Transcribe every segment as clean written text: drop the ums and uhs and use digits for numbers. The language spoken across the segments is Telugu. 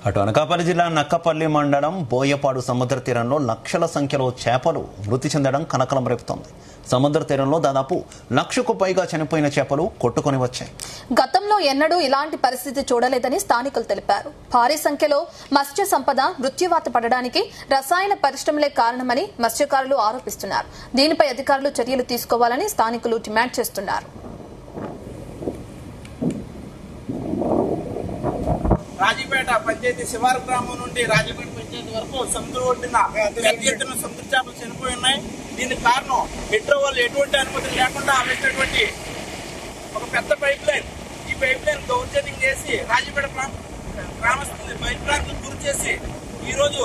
అటు అనకాపల్లి జిల్లా నక్కపల్లి మండలం బోయపాడు సముద్ర తీరంలో లక్షల సంఖ్యలో చేపలు మృతి చెందడం కలకలం రేపుతోంది. సముద్ర తీరంలో దాదాపు 1,00,000కు పైగా చనిపోయిన చేపలు కొట్టుకొని వచ్చాయి. గతంలో ఎన్నడూ ఇలాంటి పరిస్థితి చూడలేదని స్థానికులు తెలిపారు. భారీ సంఖ్యలో మత్స్య సంపద మృత్యువాత పడడానికి రసాయన పరిశ్రమలే కారణమని మత్స్యకారులు ఆరోపిస్తున్నారు. దీనిపై అధికారులు చర్యలు తీసుకోవాలని స్థానికులు డిమాండ్ చేస్తున్నారు. రాజీపేట పంచాయతీ శివారు గ్రామం నుండి రాజీపేట పంచాయతీ వరకు సముద్ర ఒడ్డున పెద్ద ఎత్తున సముద్ర చేపలు చనిపోయి ఉన్నాయి. దీనికి కారణం మెట్రో వాళ్ళు ఎటువంటి అనుమతులు లేకుండా వేసినటువంటి ఒక పెద్ద పైప్ లైన్. ఈ పైప్ లైన్ దౌర్జన్యం చేసి రాజీపేట గ్రామస్తుల్ని బయట ప్రాంతం గురి చేసి ఈరోజు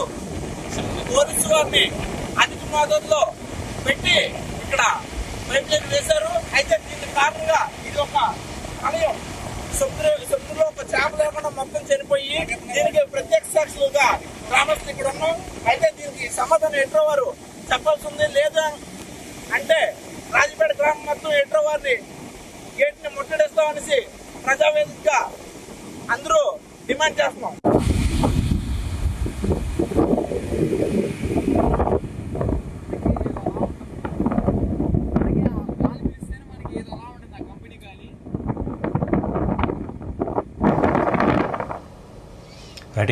పోలీసు వారిని అధిక మోతాదులో పెట్టి ఇక్కడ పైప్ లైన్ వేశారు. అయితే దీనికి కారణంగా ఇది ఒక ఆలయం. సముద్రంలో ఒక చేప లేకుండా మొత్తం చనిపోయి దీనికి ప్రత్యక్ష సాక్షులుగా గ్రామస్తులు ఇక్కడ ఉన్నాం. అయితే దీనికి సమాధానం ఎట్రో వారు చెప్పాల్సి ఉంది. లేదా అంటే రాజపేట గ్రామం మొత్తం ఎట్రో వారిని గేట్ ని ముట్టడిస్తామనేసి ప్రజావేదికగా అందరూ డిమాండ్ చేస్తున్నాం.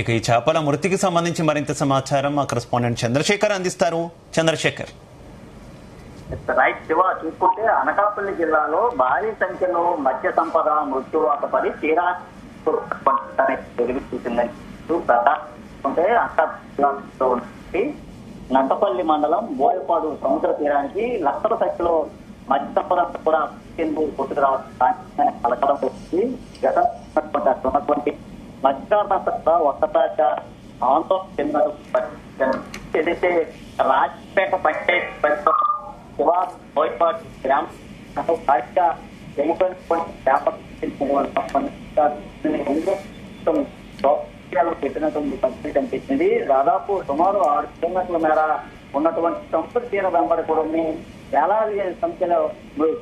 ఇక ఈ చేపల మృతికి సంబంధించి మరింత సమాచారం మా కరెస్పాండెంట్ చంద్రశేఖర్ అందిస్తారు. చంద్రశేఖర్. రైట్ శివ, చూసుకుంటే అనకాపల్లి జిల్లాలో భారీ సంఖ్యలో మత్స్య సంపద మృత్యువాత పడి తీరా చూసిందని ప్రధానంటే అనకాపల్లి నక్కపల్లి మండలం బోయపాడు సముద్ర తీరానికి లక్షల సంఖ్యలో మత్స్య సంపద కూడా కొట్టుకు రావడం కలకలం వచ్చి గతంటువంటి మత్స్యకారులంతా ఒక్కసారిగా ఆందోళన చెందినటువంటి ఏదైతే రాజపేట పంచాయతీ శివారు బోయపాడు గ్రామం పెట్టినటువంటి పరిస్థితి కనిపించింది. దాదాపు సుమారు 6 కిలోమీటర్ల మేర ఉన్నటువంటి సముద్ర తీర వెంబడి కూడా వేలాది సంఖ్యలో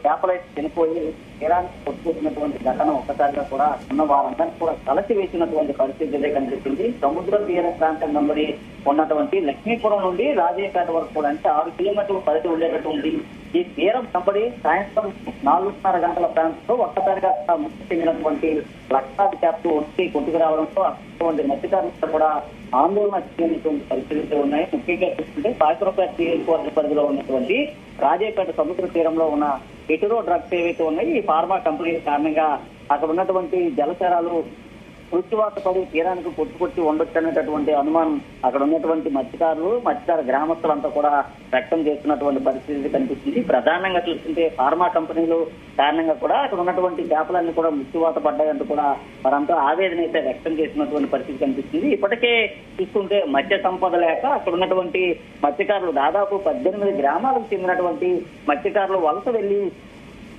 చేపలైతే చనిపోయి తీరానికి కొట్టుకుంటున్నటువంటి ఘటన ఒక్కసారిగా కూడా ఉన్న వారందరినీ కూడా కలసి వేసినటువంటి పరిస్థితి కనిపిస్తుంది. సముద్ర తీర ప్రాంతం వెంబడి ఉన్నటువంటి లక్ష్మీపురం నుండి రాజేపేట వరకు కూడా అంటే 6 కిలోమీటర్ల పరిధి ఉండేటటువంటి ఈ తీరం వెంబడి సాయంత్రం 4:30 గంటల ప్రాంతంలో ఒక్కసారిగా మృతి చెందినటువంటి లక్షలాది చేపలు వచ్చి కొట్టుకు రావడంతో అటువంటి మత్స్యకారులు కూడా ఆందోళన చెందినటువంటి పరిస్థితులు ఉన్నాయి. ముఖ్యంగా చూస్తుంటే పాయకరపేట నియోజకవర్గ పరిధిలో ఉన్నటువంటి రాజేపేట సముద్ర తీరంలో ఉన్న హెటెరో డ్రగ్స్ ఏవైతే ఉన్నాయి ఈ ఫార్మా కంపెనీల కారణంగా అక్కడ ఉన్నటువంటి జలచరాలు మృత్యువాత పడి తీరానికి కొట్టుకొచ్చి ఉండొచ్చు అనేటటువంటి అనుమానం అక్కడ ఉన్నటువంటి మత్స్యకార గ్రామస్తులంతా కూడా వ్యక్తం చేస్తున్నటువంటి పరిస్థితి కనిపిస్తుంది. ప్రధానంగా చూస్తుంటే ఫార్మా కంపెనీలు కారణంగా కూడా అక్కడ ఉన్నటువంటి చేపలన్నీ కూడా మృత్యువాత పడ్డాయంటూ కూడా వారంతా ఆవేదన అయితే వ్యక్తం చేసినటువంటి పరిస్థితి కనిపిస్తుంది. ఇప్పటికే చూస్తుంటే మత్స్య సంపద లేక అక్కడ ఉన్నటువంటి మత్స్యకారులు దాదాపు 18 గ్రామాలకు చెందినటువంటి మత్స్యకారులు వలస వెళ్లి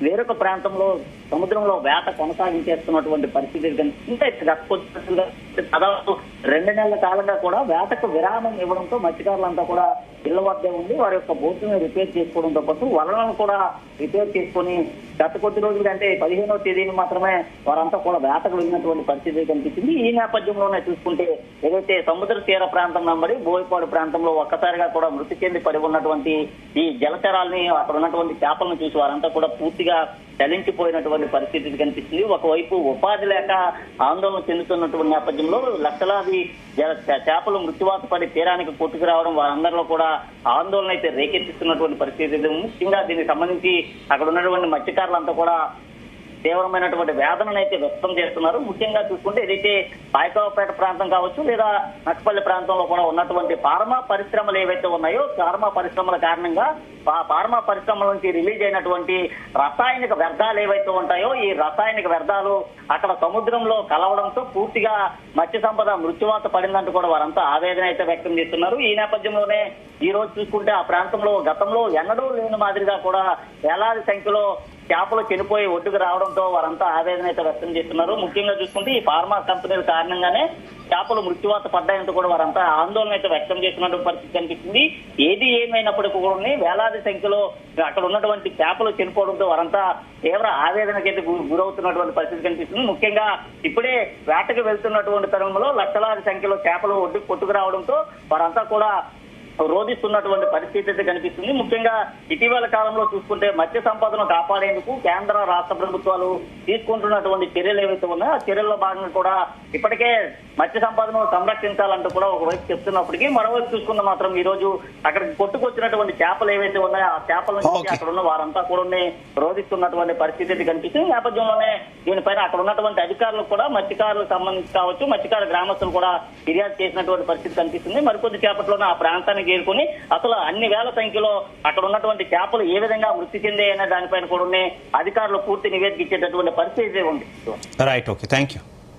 వేరొక ప్రాంతంలో సముద్రంలో వేట కొనసాగించేస్తున్నటువంటి పరిస్థితి కనిపిస్తుంది. దాదాపు 2 నెలల కాలంగా కూడా వేటకు విరామం ఇవ్వడంతో మత్స్యకారులంతా కూడా ఇళ్ల వద్దే ఉండి వారి యొక్క బోటుని రిపేర్ చేసుకోవడంతో పాటు వలలను కూడా రిపేర్ చేసుకుని గత కొద్ది రోజులు అంటే 15వ తేదీని మాత్రమే వారంతా కూడా వేటకు వెళ్ళినటువంటి పరిస్థితి కనిపించింది. ఈ నేపథ్యంలోనే చూసుకుంటే ఏదైతే సముద్ర తీర ప్రాంతం వెంబడి బోయపాడు ప్రాంతంలో ఒక్కసారిగా కూడా మృతి చెంది పడి ఉన్నటువంటి ఈ జలచరాల్ని అక్కడ ఉన్నటువంటి చేపలను చూసి వారంతా కూడా పూర్తిగా చలించిపోయినటువంటి పరిస్థితి కనిపిస్తుంది. ఒకవైపు ఉపాధి లేక ఆందోళన చెందుతున్నటువంటి నేపథ్యంలో లక్షలాది చేపలు మృత్యువాత పడి తీరానికి కొట్టుకు రావడం వారందరిలో కూడా ఆందోళన అయితే రేకెత్తిస్తున్నటువంటి పరిస్థితి. ముఖ్యంగా దీనికి సంబంధించి అక్కడ ఉన్నటువంటి మత్స్యకారులంతా కూడా తీవ్రమైనటువంటి వేదనను అయితే వ్యక్తం చేస్తున్నారు. ముఖ్యంగా చూసుకుంటే ఏదైతే పాయకరావుపేట ప్రాంతం కావచ్చు లేదా నక్కపల్లి ప్రాంతంలో కూడా ఉన్నటువంటి ఫార్మా పరిశ్రమలు ఏవైతే ఉన్నాయో ఫార్మా పరిశ్రమల కారణంగా ఫార్మా పరిశ్రమల నుంచి రిలీజ్ అయినటువంటి రసాయనిక వ్యర్థాలు ఏవైతే ఉంటాయో ఈ రసాయనిక వ్యర్థాలు అక్కడ సముద్రంలో కలవడంతో పూర్తిగా మత్స్య సంపద మృత్యువాత పడిందంటూ కూడా వారంతా ఆవేదన అయితే వ్యక్తం చేస్తున్నారు. ఈ నేపథ్యంలోనే ఈ రోజు చూసుకుంటే ఆ ప్రాంతంలో గతంలో ఎన్నడూ లేని మాదిరిగా కూడా వేలాది సంఖ్యలో చేపలు చనిపోయి ఒడ్డుకు రావడంతో వారంతా ఆవేదన అయితే వ్యక్తం చేస్తున్నారు. ముఖ్యంగా చూసుకుంటే ఈ ఫార్మా కంపెనీల కారణంగానే చేపలు మృత్యువాత పడ్డాయంటూ కూడా వారంతా ఆందోళన అయితే వ్యక్తం చేస్తున్నటువంటి పరిస్థితి కనిపిస్తుంది. ఏది ఏమైనప్పటికీ కూడా వేలాది సంఖ్యలో అక్కడ ఉన్నటువంటి చేపలు చనిపోవడంతో వారంతా తీవ్ర ఆవేదనకైతే గురవుతున్నటువంటి పరిస్థితి కనిపిస్తుంది. ముఖ్యంగా ఇప్పుడే వేటకు వెళ్తున్నటువంటి తరుణంలో లక్షలాది సంఖ్యలో చేపలు ఒడ్డుకు కొట్టుకు రావడంతో వారంతా కూడా రోధిస్తున్నటువంటి పరిస్థితి అయితే కనిపిస్తుంది. ముఖ్యంగా ఇటీవల కాలంలో చూసుకుంటే మత్స్య సంపదను కాపాడేందుకు కేంద్ర రాష్ట్ర ప్రభుత్వాలు తీసుకుంటున్నటువంటి చర్యలు ఏవైతే ఉన్నాయో ఆ చర్యల్లో భాగంగా కూడా ఇప్పటికే మత్స్య సంపదను సంరక్షించాలంటూ కూడా ఒకవైపు చెప్తున్నప్పటికీ మరోవైపు చూసుకున్న మాత్రం ఈ రోజు అక్కడికి కొట్టుకొచ్చినటువంటి చేపలు ఏవైతే ఉన్నాయో ఆ చేపల నుంచి అక్కడ ఉన్న వారంతా కూడా రోధిస్తున్నటువంటి పరిస్థితి అయితే కనిపిస్తుంది. ఈ నేపథ్యంలోనే దీనిపైన అక్కడ ఉన్నటువంటి అధికారులకు కూడా మత్స్యకారులకు సంబంధించి కావచ్చు మత్స్యకార గ్రామస్తులు కూడా ఫిర్యాదు చేసినటువంటి పరిస్థితి కనిపిస్తుంది. మరికొద్ది చేపట్లోనే ఆ ప్రాంతానికి చేరుకుని అసలు అన్ని వేల సంఖ్యలో అక్కడ ఉన్నటువంటి చేపలు ఏ విధంగా మృతి చెందాయనే దానిపైన కూడా అధికారులు పూర్తి నివేదిక ఇచ్చేటటువంటి పరిస్థితి ఉంది. Right, okay, thank you.